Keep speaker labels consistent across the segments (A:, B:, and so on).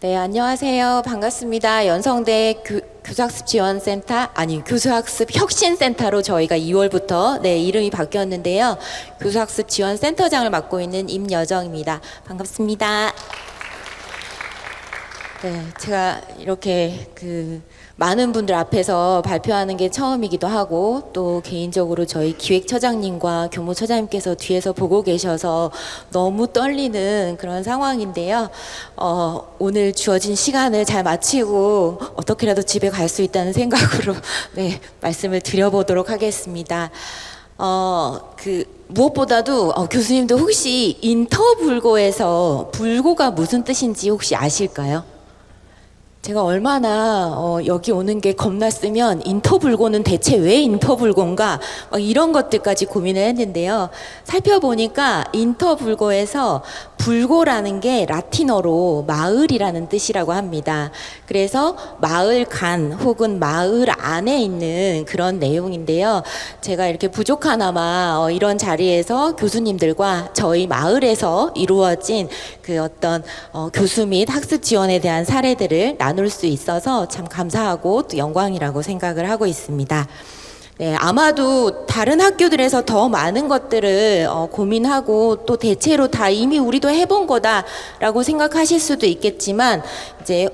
A: 네, 안녕하세요. 반갑습니다. 연성대 교수학습 지원센터, 교수학습 혁신센터로 저희가 2월부터 이름이 바뀌었는데요. 교수학습 지원센터장을 맡고 있는 임여정입니다. 반갑습니다. 네, 제가 이렇게 많은 분들 앞에서 발표하는 게 처음이기도 하고, 또 개인적으로 저희 기획처장님과 교무처장님께서 뒤에서 보고 계셔서 너무 떨리는 그런 상황인데요. 오늘 주어진 시간을 잘 마치고 어떻게라도 집에 갈 수 있다는 생각으로 말씀을 드려보도록 하겠습니다. 무엇보다도 교수님도 혹시 인터불고에서 불고가 무슨 뜻인지 혹시 아실까요? 제가 얼마나 여기 오는 게 겁났으면 인터불고는 대체 왜 인터불고인가 이런 것들까지 고민을 했는데요. 살펴보니까 인터불고에서 불고라는 게 라틴어로 마을이라는 뜻이라고 합니다. 그래서 마을 간 혹은 마을 안에 있는 그런 내용인데요. 제가 이렇게 부족하나마 이런 자리에서 교수님들과 저희 마을에서 이루어진 어떤 교수 및 학습 지원에 대한 사례들을 나눌 수 있어서 참 감사하고 또 영광이라고 생각을 하고 있습니다. 네, 아마도 다른 학교들에서 더 많은 것들을 고민하고 또 대체로 다 이미 우리도 해본 거다라고 생각하실 수도 있겠지만 이제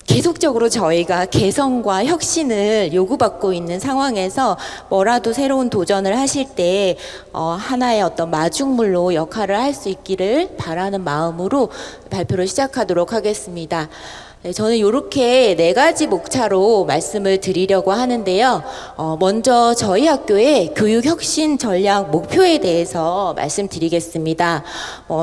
A: 계속적으로 저희가 개성과 혁신을 요구받고 있는 상황에서 뭐라도 새로운 도전을 하실 때 하나의 어떤 마중물로 역할을 할 수 있기를 바라는 마음으로 발표를 시작하도록 하겠습니다. 네, 저는 이렇게 4가지 목차로 말씀을 드리려고 하는데요. 먼저 저희 학교의 교육혁신 전략 목표에 대해서 말씀드리겠습니다.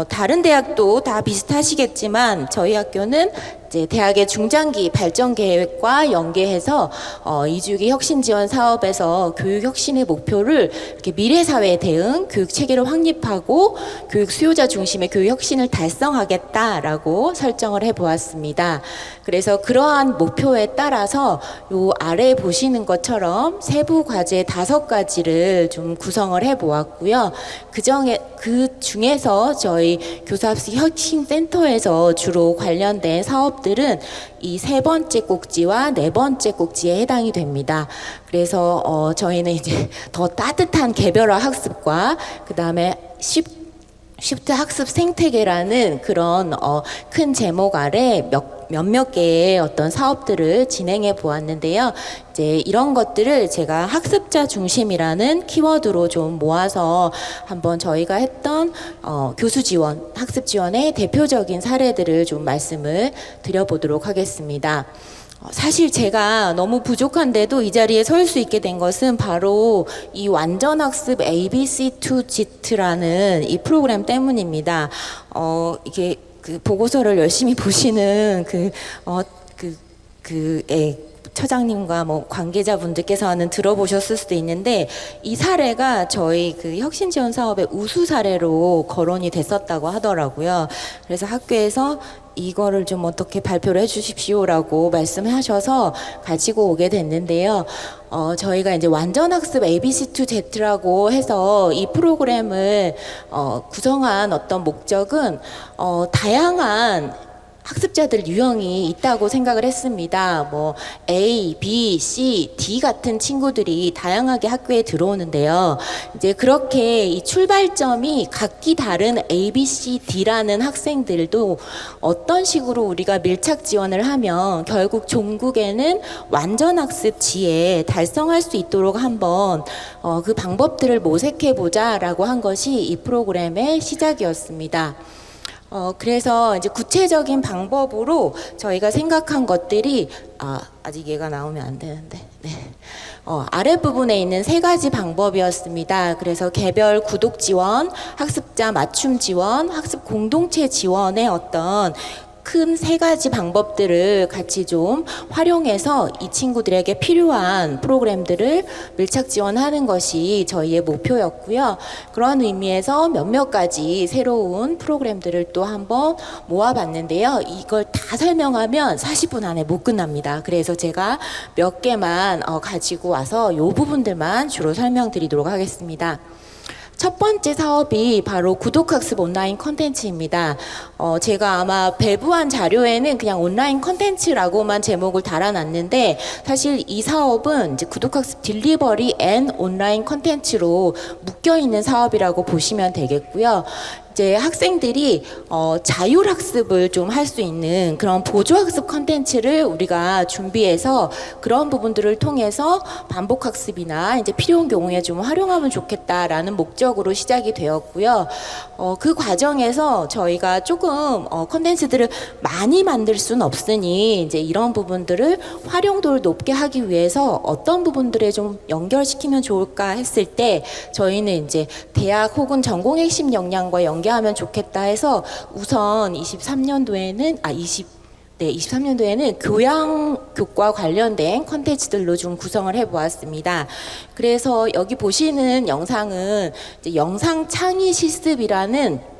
A: 다른 대학도 다 비슷하시겠지만 저희 학교는 이제 대학의 중장기 발전 계획과 연계해서 2주기 혁신 지원 사업에서 교육 혁신의 목표를 이렇게 미래 사회 대응 교육 체계를 확립하고 교육 수요자 중심의 교육 혁신을 달성하겠다라고 설정을 해 보았습니다. 그래서 그러한 목표에 따라서 요 아래 보시는 것처럼 세부 과제 5가지를 좀 구성을 해 보았고요. 그 중에서 저희 교수학습 혁신센터에서 주로 관련된 사업들은 이 3번째 꼭지와 4번째 꼭지에 해당이 됩니다. 그래서 저희는 이제 더 따뜻한 개별화 학습과 그 다음에 쉬프트 학습 생태계라는 그런 큰 제목 아래 몇몇 개의 어떤 사업들을 진행해 보았는데요. 이제 이런 것들을 제가 학습자 중심이라는 키워드로 좀 모아서 한번 저희가 했던 교수 지원, 학습 지원의 대표적인 사례들을 좀 말씀을 드려보도록 하겠습니다. 사실 제가 너무 부족한데도 이 자리에 설 수 있게 된 것은 바로 이 완전학습 ABC2G라는 이 프로그램 때문입니다. 이게 보고서를 열심히 보시는 처장님과 관계자분들께서는 들어보셨을 수도 있는데 이 사례가 저희 혁신 지원 사업의 우수 사례로 거론이 됐었다고 하더라고요. 그래서 학교에서 이거를 좀 어떻게 발표를 해주십시오라고 말씀하셔서 가지고 오게 됐는데요. 저희가 이제 완전학습 ABC2Z라고 해서 이 프로그램을 구성한 어떤 목적은 다양한 학습자들 유형이 있다고 생각을 했습니다. A, B, C, D 같은 친구들이 다양하게 학교에 들어오는데요. 이제 그렇게 이 출발점이 각기 다른 A, B, C, D라는 학생들도 어떤 식으로 우리가 밀착 지원을 하면 결국 종국에는 완전 학습 지에 달성할 수 있도록 한번 그 방법들을 모색해 보자라고 한 것이 이 프로그램의 시작이었습니다. 그래서 이제 구체적인 방법으로 저희가 생각한 것들이 아직 얘가 나오면 안 되는데 아랫부분에 있는 3가지 방법이었습니다. 그래서 개별 구독 지원, 학습자 맞춤 지원, 학습 공동체 지원의 어떤 큰 3가지 방법들을 같이 좀 활용해서 이 친구들에게 필요한 프로그램들을 밀착 지원하는 것이 저희의 목표였고요. 그런 의미에서 몇몇 가지 새로운 프로그램들을 또 한번 모아봤는데요. 이걸 다 설명하면 40분 안에 못 끝납니다. 그래서 제가 몇 개만 가지고 와서 이 부분들만 주로 설명드리도록 하겠습니다. 첫 번째 사업이 바로 구독학습 온라인 컨텐츠입니다. 제가 아마 배부한 자료에는 그냥 온라인 컨텐츠라고만 제목을 달아놨는데 사실 이 사업은 이제 구독학습 딜리버리 앤 온라인 컨텐츠로 묶여 있는 사업이라고 보시면 되겠고요. 이제 학생들이 자율학습을 좀 할 수 있는 그런 보조학습 컨텐츠를 우리가 준비해서 그런 부분들을 통해서 반복학습이나 이제 필요한 경우에 좀 활용하면 좋겠다라는 목적으로 시작이 되었고요. 그 과정에서 저희가 조금 컨텐츠들을 많이 만들 수는 없으니 이제 이런 부분들을 활용도를 높게 하기 위해서 어떤 부분들에 좀 연결시키면 좋을까 했을 때 저희는 이제 대학 혹은 전공 핵심 역량과 연계하면 좋겠다 해서 우선 23년도에는 교양교과 관련된 컨텐츠들로 좀 구성을 해보았습니다. 그래서 여기 보시는 영상은 이제 영상 창의 실습이라는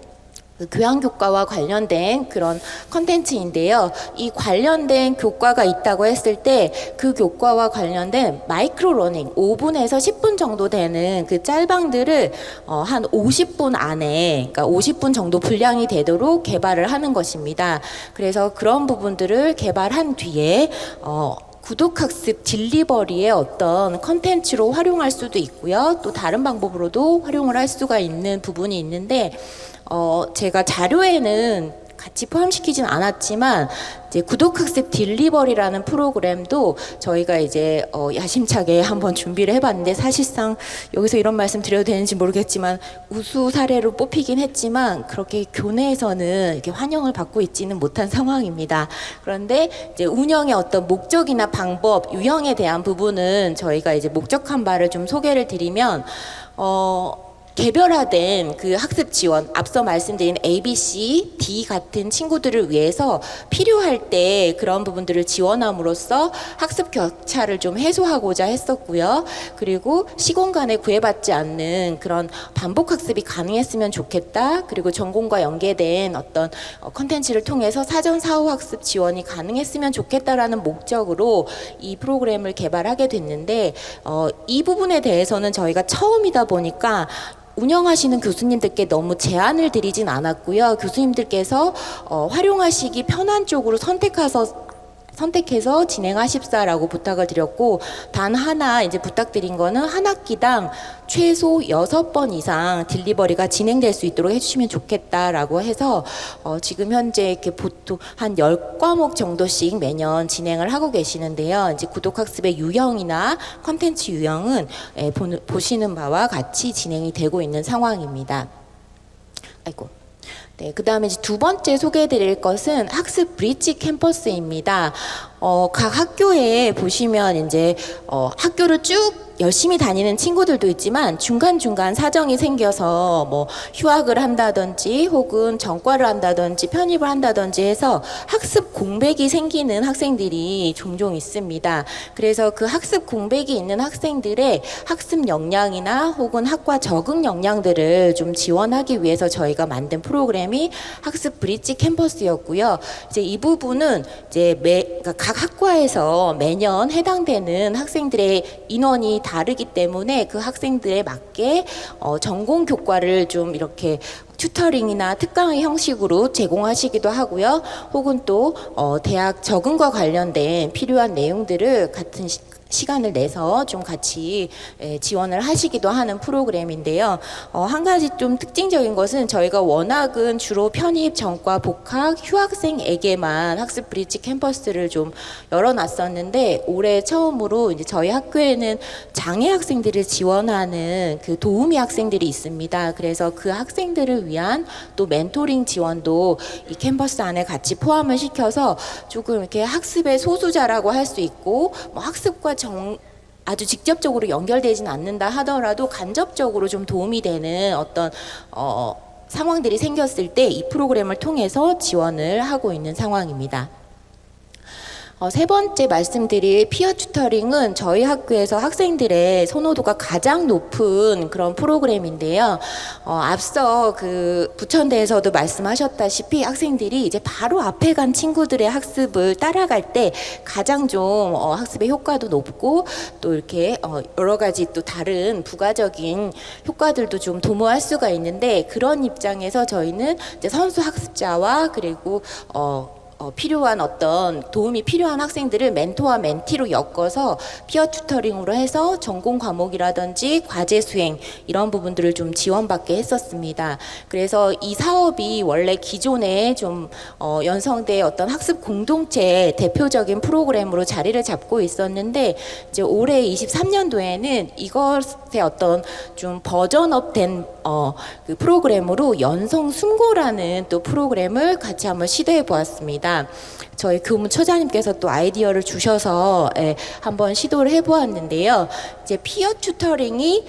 A: 그 교양교과와 관련된 그런 컨텐츠인데요. 이 관련된 교과가 있다고 했을 때 그 교과와 관련된 마이크로 러닝 5분에서 10분 정도 되는 그 짤방들을 한 50분 안에, 그러니까 50분 정도 분량이 되도록 개발을 하는 것입니다. 그래서 그런 부분들을 개발한 뒤에 구독학습 딜리버리의 어떤 컨텐츠로 활용할 수도 있고요. 또 다른 방법으로도 활용을 할 수가 있는 부분이 있는데 제가 자료에는 같이 포함시키진 않았지만 이제 구독학습 딜리버리라는 프로그램도 저희가 이제 야심차게 한번 준비를 해봤는데 사실상 여기서 이런 말씀 드려도 되는지 모르겠지만 우수 사례로 뽑히긴 했지만 그렇게 교내에서는 이렇게 환영을 받고 있지는 못한 상황입니다. 그런데 이제 운영의 어떤 목적이나 방법, 유형에 대한 부분은 저희가 이제 목적한 바를 좀 소개를 드리면 개별화된 그 학습 지원, 앞서 말씀드린 A, B, C, D 같은 친구들을 위해서 필요할 때 그런 부분들을 지원함으로써 학습 격차를 좀 해소하고자 했었고요. 그리고 시공간에 구애받지 않는 그런 반복 학습이 가능했으면 좋겠다. 그리고 전공과 연계된 어떤 컨텐츠를 통해서 사전 사후 학습 지원이 가능했으면 좋겠다라는 목적으로 이 프로그램을 개발하게 됐는데 이 부분에 대해서는 저희가 처음이다 보니까 운영하시는 교수님들께 너무 제한을 드리진 않았고요. 교수님들께서 활용하시기 편한 쪽으로 선택해서 진행하십사라고 부탁을 드렸고, 단 하나 이제 부탁드린 거는 한 학기당 최소 6번 이상 딜리버리가 진행될 수 있도록 해주시면 좋겠다라고 해서 지금 현재 이렇게 보통 한 10과목 정도씩 매년 진행을 하고 계시는데요. 이제 구독학습의 유형이나 컨텐츠 유형은 보시는 바와 같이 진행이 되고 있는 상황입니다. 아이고. 네, 그 다음에 두 번째 소개해드릴 것은 학습 브릿지 캠퍼스입니다. 각 학교에 보시면 이제 학교를 쭉 열심히 다니는 친구들도 있지만 중간중간 사정이 생겨서 뭐 휴학을 한다든지 혹은 전과를 한다든지 편입을 한다든지 해서 학습 공백이 생기는 학생들이 종종 있습니다. 그래서 그 학습 공백이 있는 학생들의 학습 역량이나 혹은 학과 적응 역량들을 좀 지원하기 위해서 저희가 만든 프로그램이 학습 브릿지 캠퍼스였고요. 이제 이 부분은 이제 그러니까 각 학과에서 매년 해당되는 학생들의 인원이 다르기 때문에 그 학생들에 맞게 전공 교과를 좀 이렇게 튜터링이나 특강의 형식으로 제공하시기도 하고요. 혹은 또 대학 적응과 관련된 필요한 내용들을 같은 시간을 내서 좀 같이 지원을 하시기도 하는 프로그램인데요. 한 가지 좀 특징적인 것은 저희가 워낙은 주로 편입, 전과, 복학, 휴학생에게만 학습 브릿지 캠퍼스를 좀 열어놨었는데 올해 처음으로 이제 저희 학교에는 장애 학생들을 지원하는 그 도우미 학생들이 있습니다. 그래서 그 학생들을 위한 또 멘토링 지원도 이 캠퍼스 안에 같이 포함을 시켜서 조금 이렇게 학습의 소수자라고 할 수 있고 뭐 학습과 아주 직접적으로 연결되진 않는다 하더라도 간접적으로 좀 도움이 되는 어떤 상황들이 생겼을 때 이 프로그램을 통해서 지원을 하고 있는 상황입니다. 세 번째 말씀드릴 피어 튜터링은 저희 학교에서 학생들의 선호도가 가장 높은 그런 프로그램인데요. 앞서 그 부천대에서도 말씀하셨다시피 학생들이 이제 바로 앞에 간 친구들의 학습을 따라갈 때 가장 좀 학습의 효과도 높고 또 이렇게 여러 가지 또 다른 부가적인 효과들도 좀 도모할 수가 있는데, 그런 입장에서 저희는 이제 선수 학습자와 그리고 필요한 어떤 도움이 필요한 학생들을 멘토와 멘티로 엮어서 피어 튜터링으로 해서 전공 과목이라든지 과제 수행 이런 부분들을 좀 지원받게 했었습니다. 그래서 이 사업이 원래 기존에 좀 연성대 어떤 학습 공동체 대표적인 프로그램으로 자리를 잡고 있었는데, 이제 올해 23년도에는 이것의 어떤 좀 버전업된 그 프로그램으로 연성 숨고라는 또 프로그램을 같이 한번 시도해 보았습니다. 저희 교무처장님께서 또 아이디어를 주셔서 한번 시도를 해보았는데요. 이제 피어 튜터링이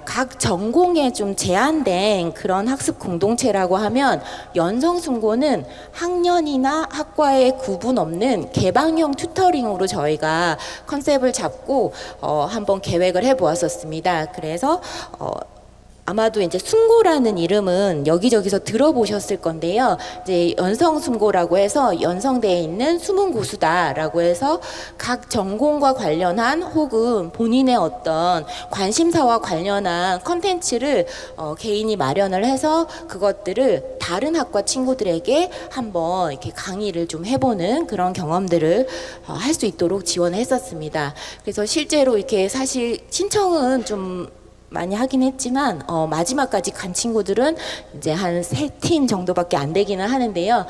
A: 각 전공에 좀 제한된 그런 학습 공동체라고 하면, 연성숨고는 학년이나 학과에 구분 없는 개방형 튜터링으로 저희가 컨셉을 잡고 한번 계획을 해보았었습니다. 그래서 아마도 이제 숨고라는 이름은 여기저기서 들어보셨을 건데요. 이제 연성숨고라고 해서 연성대에 있는 숨은 고수다라고 해서 각 전공과 관련한 혹은 본인의 어떤 관심사와 관련한 컨텐츠를 개인이 마련을 해서 그것들을 다른 학과 친구들에게 한번 이렇게 강의를 좀 해보는 그런 경험들을 할 수 있도록 지원을 했었습니다. 그래서 실제로 이렇게 사실 신청은 좀 많이 하긴 했지만 마지막까지 간 친구들은 이제 한 3팀 정도밖에 안 되기는 하는데요.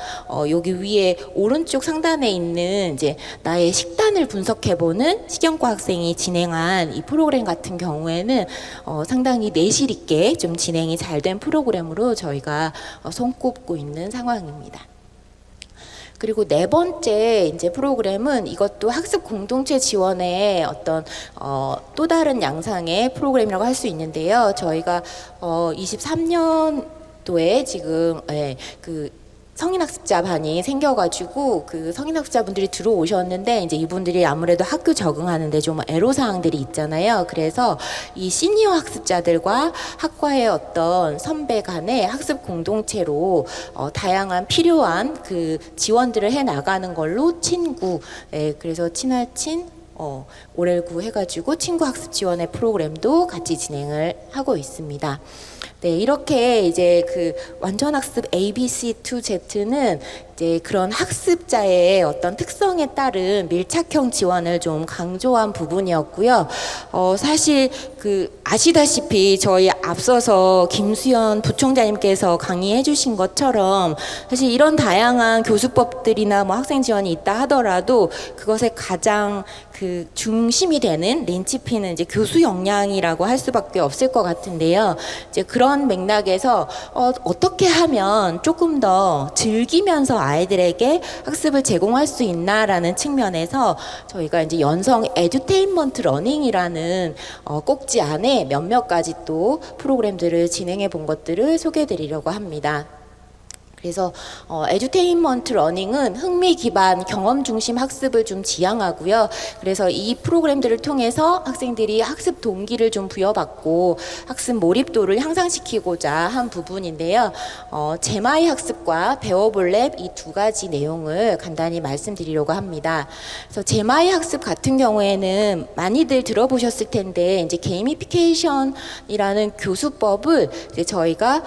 A: 여기 위에 오른쪽 상단에 있는 이제 나의 식단을 분석해보는 식영과 학생이 진행한 이 프로그램 같은 경우에는 상당히 내실 있게 좀 진행이 잘 된 프로그램으로 저희가 손꼽고 있는 상황입니다. 그리고 네 번째 이제 프로그램은 이것도 학습 공동체 지원의 어떤 또 다른 양상의 프로그램이라고 할 수 있는데요. 저희가 23년도에 지금 그 성인학습자 반이 생겨가지고 그 성인학습자분들이 들어오셨는데, 이제 이분들이 아무래도 학교 적응하는데 좀 애로사항들이 있잖아요. 그래서 이 시니어 학습자들과 학과의 어떤 선배 간의 학습 공동체로 다양한 필요한 그 지원들을 해 나가는 걸로 친구, 그래서 친할친 오렐구 해가지고 친구 학습 지원의 프로그램도 같이 진행을 하고 있습니다. 네, 이렇게 이제 그 완전 학습 ABC2Z는 이제 그런 학습자의 어떤 특성에 따른 밀착형 지원을 좀 강조한 부분이었고요. 사실 그 아시다시피 저희 앞서서 김수현 부총장님께서 강의해 주신 것처럼 사실 이런 다양한 교수법들이나 뭐 학생 지원이 있다 하더라도 그것에 가장 그 중심이 되는 린치핀은 이제 교수 역량이라고 할 수밖에 없을 것 같은데요. 이제 그런 맥락에서 어떻게 하면 조금 더 즐기면서 아이들에게 학습을 제공할 수 있나라는 측면에서 저희가 이제 연성 에듀테인먼트 러닝이라는 꼭지 안에 몇몇 가지 또 프로그램들을 진행해 본 것들을 소개해 드리려고 합니다. 그래서 에듀테인먼트 러닝은 흥미 기반 경험 중심 학습을 좀 지향하고요. 그래서 이 프로그램들을 통해서 학생들이 학습 동기를 좀 부여받고 학습 몰입도를 향상시키고자 한 부분인데요. 제마이 학습과 배워볼 랩 이 두 가지 내용을 간단히 말씀드리려고 합니다. 그래서 제마이 학습 같은 경우에는 많이들 들어보셨을 텐데, 이제 게이미피케이션이라는 교수법을 이제 저희가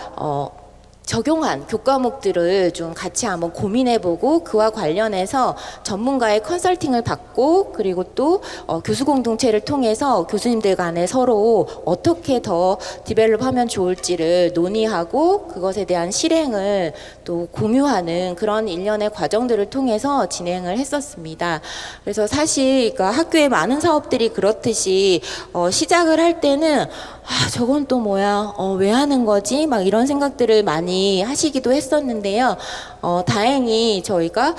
A: 적용한 교과목들을 좀 같이 한번 고민해보고 그와 관련해서 전문가의 컨설팅을 받고, 그리고 또 교수 공동체를 통해서 교수님들 간에 서로 어떻게 더 디벨롭하면 좋을지를 논의하고 그것에 대한 실행을 또 공유하는 그런 일련의 과정들을 통해서 진행을 했었습니다. 그래서 사실 그러니까 학교의 많은 사업들이 그렇듯이 시작을 할 때는 저건 또 뭐야, 왜 하는 거지? 막 이런 생각들을 많이 하시기도 했었는데요. 다행히 저희가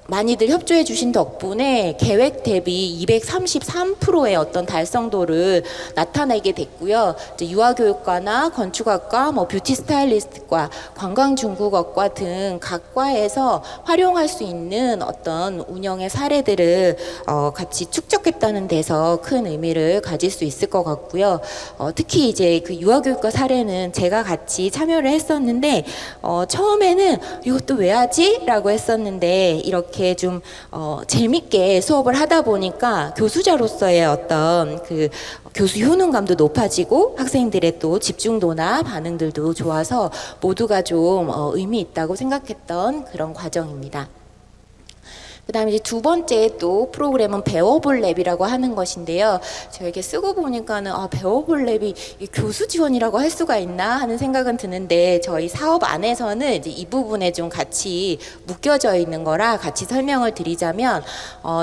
A: 많이들 협조해 주신 덕분에 계획 대비 233%의 어떤 달성도를 나타내게 됐고요. 이제 유아교육과나 건축학과, 뷰티 스타일리스트과, 관광중국어과 등 각 과에서 활용할 수 있는 어떤 운영의 사례들을 같이 축적했다는 데서 큰 의미를 가질 수 있을 것 같고요. 특히 이제 그 유아교육과 사례는 제가 같이 참여를 했었는데 처음에는 이것도 왜 하지? 라고 했었는데 이렇게 좀 재밌게 수업을 하다 보니까 교수자로서의 어떤 그 교수 효능감도 높아지고 학생들의 또 집중도나 반응들도 좋아서 모두가 좀 의미 있다고 생각했던 그런 과정입니다. 그 다음에 이제 두 번째 또 프로그램은 배워볼 랩이라고 하는 것인데요. 제가 이렇게 쓰고 보니까는 배워볼 랩이 교수 지원이라고 할 수가 있나 하는 생각은 드는데 저희 사업 안에서는 이제 이 부분에 좀 같이 묶여져 있는 거라 같이 설명을 드리자면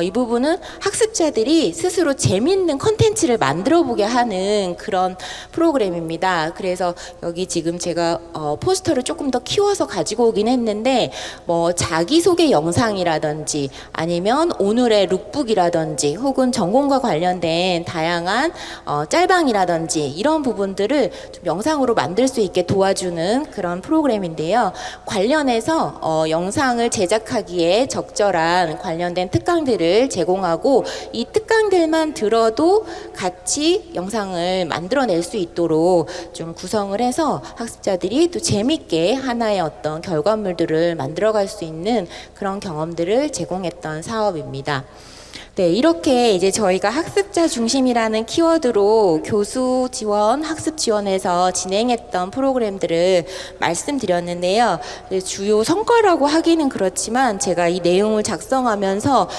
A: 이 부분은 학습자들이 스스로 재미있는 컨텐츠를 만들어 보게 하는 그런 프로그램입니다. 그래서 여기 지금 제가 포스터를 조금 더 키워서 가지고 오긴 했는데 자기소개 영상이라든지 아니면 오늘의 룩북이라든지 혹은 전공과 관련된 다양한 짤방이라든지 이런 부분들을 좀 영상으로 만들 수 있게 도와주는 그런 프로그램인데요. 관련해서 영상을 제작하기에 적절한 관련된 특강들을 제공하고 이 특강들만 들어도 같이 영상을 만들어낼 수 있도록 좀 구성을 해서 학습자들이 또 재밌게 하나의 어떤 결과물들을 만들어갈 수 있는 그런 경험들을 제공했던 사업입니다. 네, 이렇게 이제 저희가 학습자 중심이라는 키워드로 교수 지원, 학습 지원에서 진행했던 프로그램들을 말씀드렸는데요. 주요 성과라고 하기는 그렇지만 제가 이 내용을 작성하면서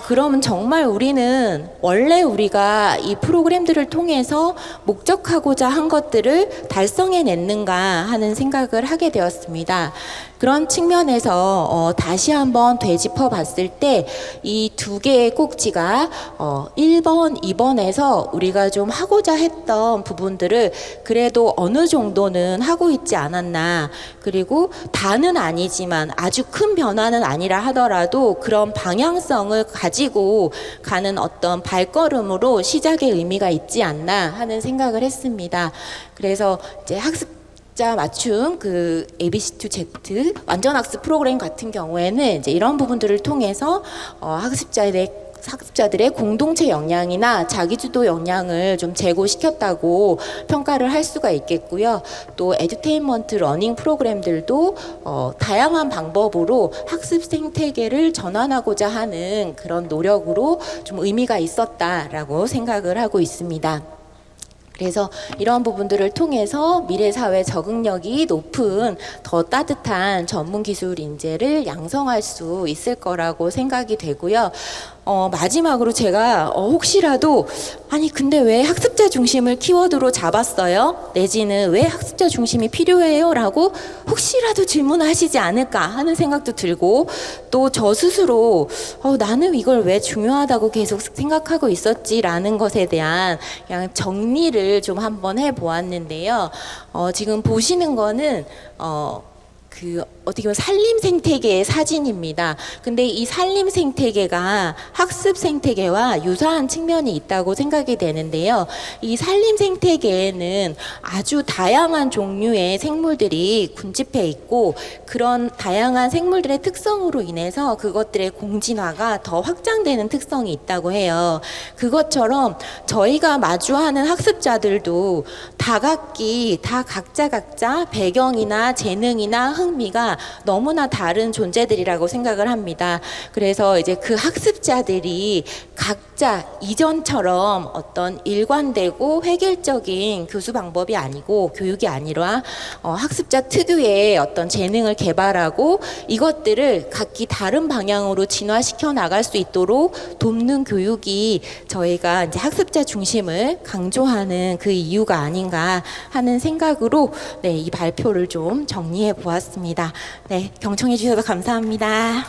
A: 그러면 정말 우리는 원래 우리가 이 프로그램들을 통해서 목적하고자 한 것들을 달성해냈는가 하는 생각을 하게 되었습니다. 그런 측면에서 다시 한번 되짚어 봤을 때 이 두 개의 꼭지가 1번, 2번에서 우리가 좀 하고자 했던 부분들을 그래도 어느 정도는 하고 있지 않았나. 그리고 다는 아니지만 아주 큰 변화는 아니라 하더라도 그런 방향성을 가지고 가는 어떤 발걸음으로 시작의 의미가 있지 않나 하는 생각을 했습니다. 그래서 이제 맞춤 그 ABC2Z 완전 학습 프로그램 같은 경우에는 이제 이런 부분들을 통해서 학습자들의 공동체 역량이나 자기주도 역량을 좀 제고시켰다고 평가를 할 수가 있겠고요. 또 에듀테인먼트 러닝 프로그램들도 다양한 방법으로 학습 생태계를 전환하고자 하는 그런 노력으로 좀 의미가 있었다라고 생각을 하고 있습니다. 그래서 이런 부분들을 통해서 미래 사회 적응력이 높은 더 따뜻한 전문 기술 인재를 양성할 수 있을 거라고 생각이 되고요. 마지막으로 제가 혹시라도 근데 왜 학습자 중심을 키워드로 잡았어요? 내지는 왜 학습자 중심이 필요해요? 라고 혹시라도 질문하시지 않을까 하는 생각도 들고 또 저 스스로 나는 이걸 왜 중요하다고 계속 생각하고 있었지? 라는 것에 대한 그냥 정리를 좀 한번 해보았는데요. 지금 보시는 거는 어떻게 보면 산림 생태계의 사진입니다. 근데 이 산림 생태계가 학습 생태계와 유사한 측면이 있다고 생각이 되는데요. 이 산림 생태계에는 아주 다양한 종류의 생물들이 군집해 있고 그런 다양한 생물들의 특성으로 인해서 그것들의 공진화가 더 확장되는 특성이 있다고 해요. 그것처럼 저희가 마주하는 학습자들도 다각기 다 각자 배경이나 재능이나 흥미가 너무나 다른 존재들이라고 생각을 합니다. 그래서 이제 그 학습자들이 각자 이전처럼 어떤 일관되고 획일적인 교수 방법이 아니고 교육이 아니라 학습자 특유의 어떤 재능을 개발하고 이것들을 각기 다른 방향으로 진화시켜 나갈 수 있도록 돕는 교육이 저희가 이제 학습자 중심을 강조하는 그 이유가 아닌가 하는 생각으로 이 발표를 좀 정리해 보았습니다. 네, 경청해 주셔서 감사합니다.